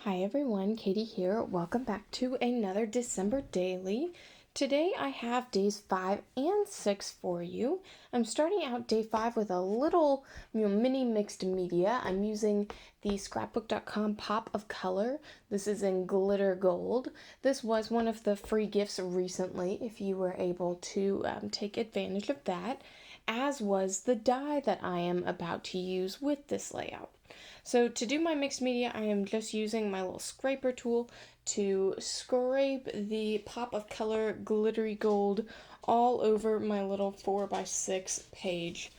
Hi everyone, Katie here. Welcome back to another December Daily. Today I have days 5 and 6 for you. I'm starting out day 5 with a little mini mixed media. I'm using the scrapbook.com Pop of Color. This is in glitter gold. This was one of the free gifts recently if you were able to take advantage of that, as was the die that I am about to use with this layout. So to do my mixed media, I am just using my little scraper tool to scrape the Pop of Color glittery gold all over my little 4x6 page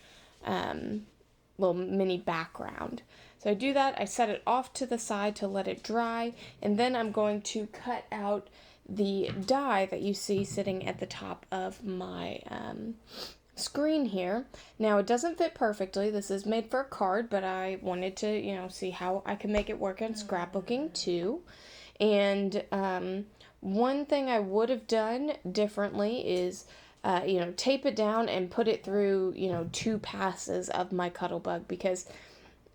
little mini background. So I do that, I set it off to the side to let it dry, and then I'm going to cut out the die that you see sitting at the top of my screen here. Now it doesn't fit perfectly. This is made for a card, but I wanted to, see how I can make it work in scrapbooking too. And one thing I would have done differently is, tape it down and put it through, 2 passes of my Cuttlebug, because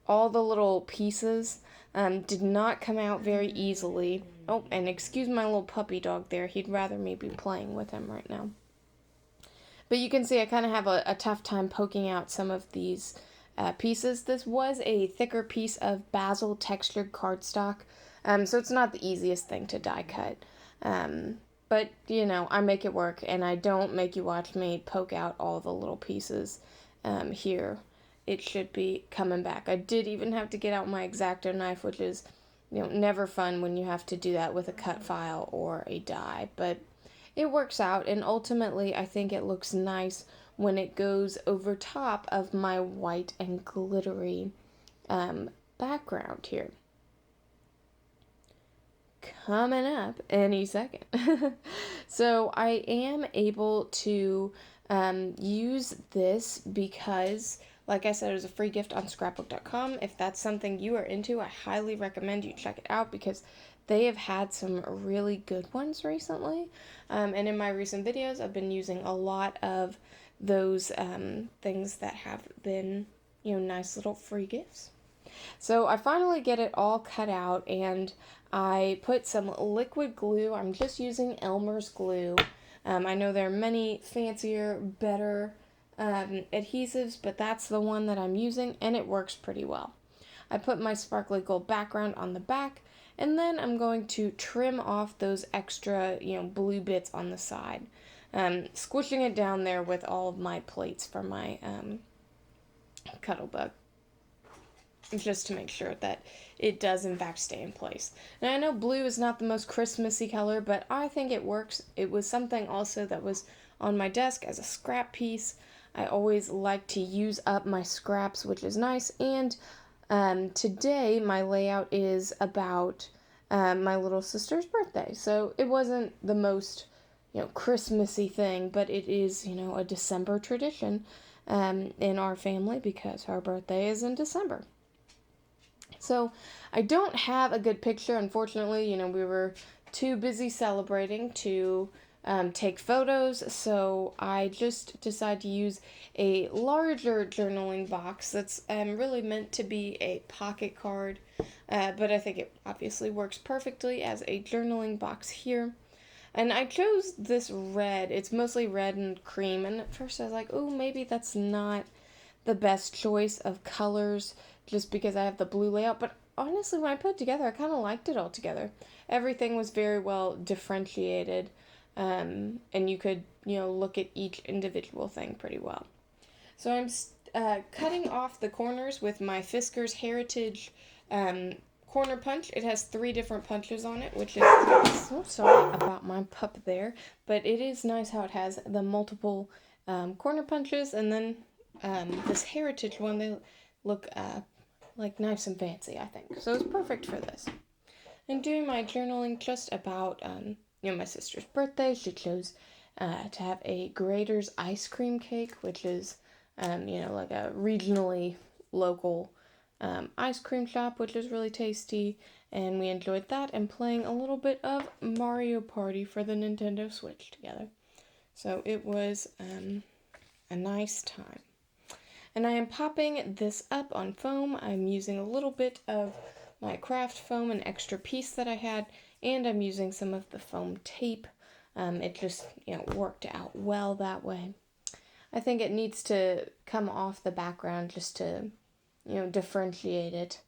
all the little pieces did not come out very easily. Oh, and excuse my little puppy dog there. He'd rather me be playing with him right now. But you can see I kind of have a tough time poking out some of these pieces. This was a thicker piece of Bazzill textured cardstock, so it's not the easiest thing to die cut. But, I make it work, and I don't make you watch me poke out all the little pieces here. It should be coming back. I did even have to get out my X-Acto knife, which is, never fun when you have to do that with a cut file or a die, but it works out, and ultimately I think it looks nice when it goes over top of my white and glittery background here. Coming up any second. So I am able to use this because, like I said, it was a free gift on scrapbook.com. If that's something you are into, I highly recommend you check it out because they have had some really good ones recently. And in my recent videos, I've been using a lot of those things that have been, nice little free gifts. So I finally get it all cut out, and I put some liquid glue. I'm just using Elmer's glue. I know there are many fancier, better adhesives, but that's the one that I'm using, and it works pretty well. I put my sparkly gold background on the back, and then I'm going to trim off those extra, blue bits on the side, squishing it down there with all of my plates for my Cuttlebug, just to make sure that it does in fact stay in place. Now I know blue is not the most Christmassy color, but I think it works. It was something also that was on my desk as a scrap piece. I always like to use up my scraps, which is nice, and today my layout is about my little sister's birthday. So it wasn't the most, Christmassy thing, but it is, a December tradition in our family because her birthday is in December. So I don't have a good picture, unfortunately. We were too busy celebrating to take photos, so I just decided to use a larger journaling box that's really meant to be a pocket card, but I think it obviously works perfectly as a journaling box here. And I chose this red. It's mostly red and cream, and at first I was like, oh, maybe that's not the best choice of colors just because I have the blue layout, but honestly, when I put it together, I kind of liked it all together. Everything was very well differentiated, and you could, look at each individual thing pretty well. So I'm cutting off the corners with my Fiskars Heritage corner punch. It has 3 different punches on it, which is, so sorry about my pup there, but it is nice how it has the multiple corner punches, and then this Heritage one, they look like nice and fancy, I think. So it's perfect for this. And doing my journaling just about, my sister's birthday. She chose to have a Graeter's ice cream cake, which is, like a regionally local ice cream shop, which is really tasty. And we enjoyed that and playing a little bit of Mario Party for the Nintendo Switch together. So it was a nice time. And I am popping this up on foam. I'm using a little bit of my craft foam, an extra piece that I had, and I'm using some of the foam tape. It just, worked out well that way. I think it needs to come off the background just to, differentiate it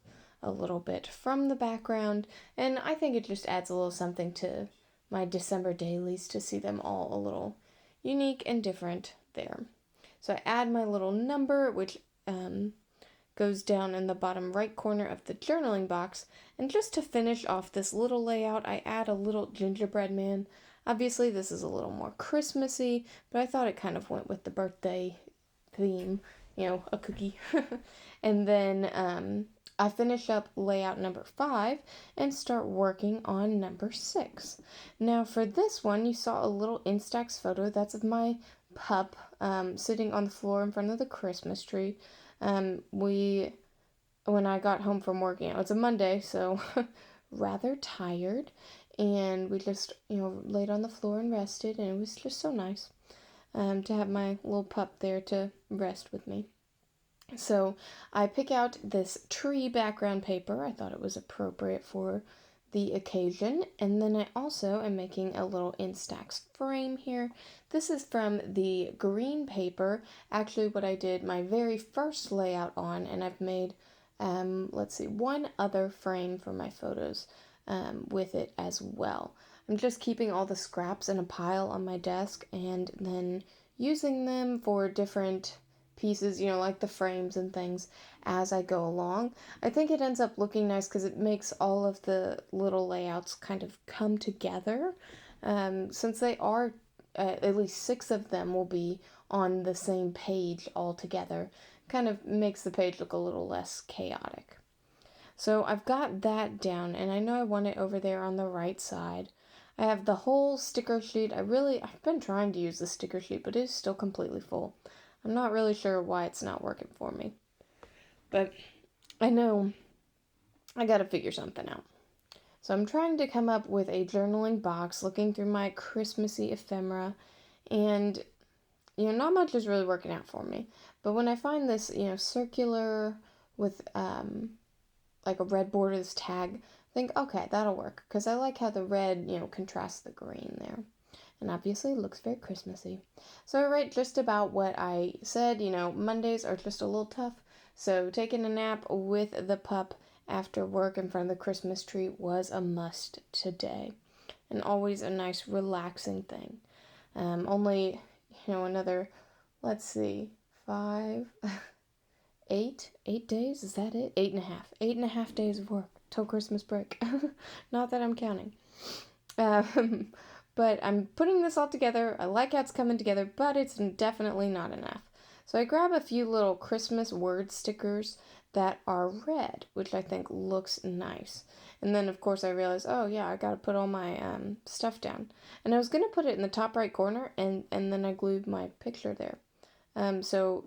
a little bit from the background. And I think it just adds a little something to my December dailies to see them all a little unique and different there. So I add my little number, which goes down in the bottom right corner of the journaling box. And just to finish off this little layout, I add a little gingerbread man. Obviously, this is a little more Christmassy, but I thought it kind of went with the birthday theme, a cookie. And then I finish up layout number 5 and start working on number 6. Now for this one, you saw a little Instax photo. That's of my pup sitting on the floor in front of the Christmas tree. When I got home from work, it's a Monday, so rather tired. And we just, laid on the floor and rested, and it was just so nice to have my little pup there to rest with me. So I pick out this tree background paper. I thought it was appropriate for the occasion. And then I also am making a little Instax frame here. This is from the green paper, actually what I did my very first layout on, and I've made, one other frame for my photos with it as well. I'm just keeping all the scraps in a pile on my desk and then using them for different pieces, like the frames and things as I go along. I think it ends up looking nice because it makes all of the little layouts kind of come together. Since they are, at least 6 of them will be on the same page all together, kind of makes the page look a little less chaotic. So I've got that down, and I know I want it over there on the right side. I have the whole sticker sheet. I've been trying to use the sticker sheet, but it is still completely full. I'm not really sure why it's not working for me. But I know I gotta figure something out. So I'm trying to come up with a journaling box, looking through my Christmassy ephemera, and, not much is really working out for me. But when I find this, circular with, like a red border, this tag, I think, okay, that'll work. Because I like how the red, contrasts the green there. And obviously it looks very Christmassy. So I write just about what I said. Mondays are just a little tough. So taking a nap with the pup after work in front of the Christmas tree was a must today. And always a nice relaxing thing. Only, another, 5, 8 days, is that it? 8.5 days of work till Christmas break. Not that I'm counting. But I'm putting this all together. I like how it's coming together, but it's definitely not enough. So I grab a few little Christmas word stickers that are red, which I think looks nice. And then, of course, I realized, oh yeah, I gotta put all my stuff down. And I was gonna put it in the top right corner, and then I glued my picture there. So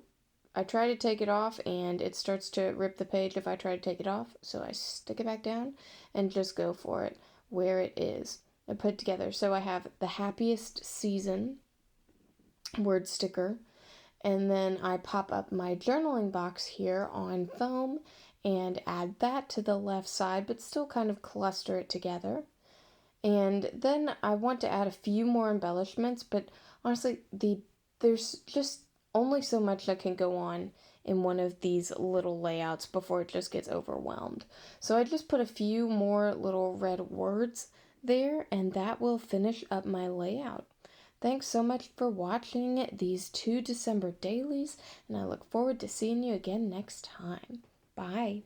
I try to take it off, and it starts to rip the page if I try to take it off. So I stick it back down and just go for it where it is. I put together. So I have the happiest season word sticker, and then I pop up my journaling box here on foam and add that to the left side, but still kind of cluster it together. And then I want to add a few more embellishments, but honestly, there's just only so much that can go on in one of these little layouts before it just gets overwhelmed. So I just put a few more little red words there, and that will finish up my layout. Thanks so much for watching these 2 December dailies, and I look forward to seeing you again next time. Bye.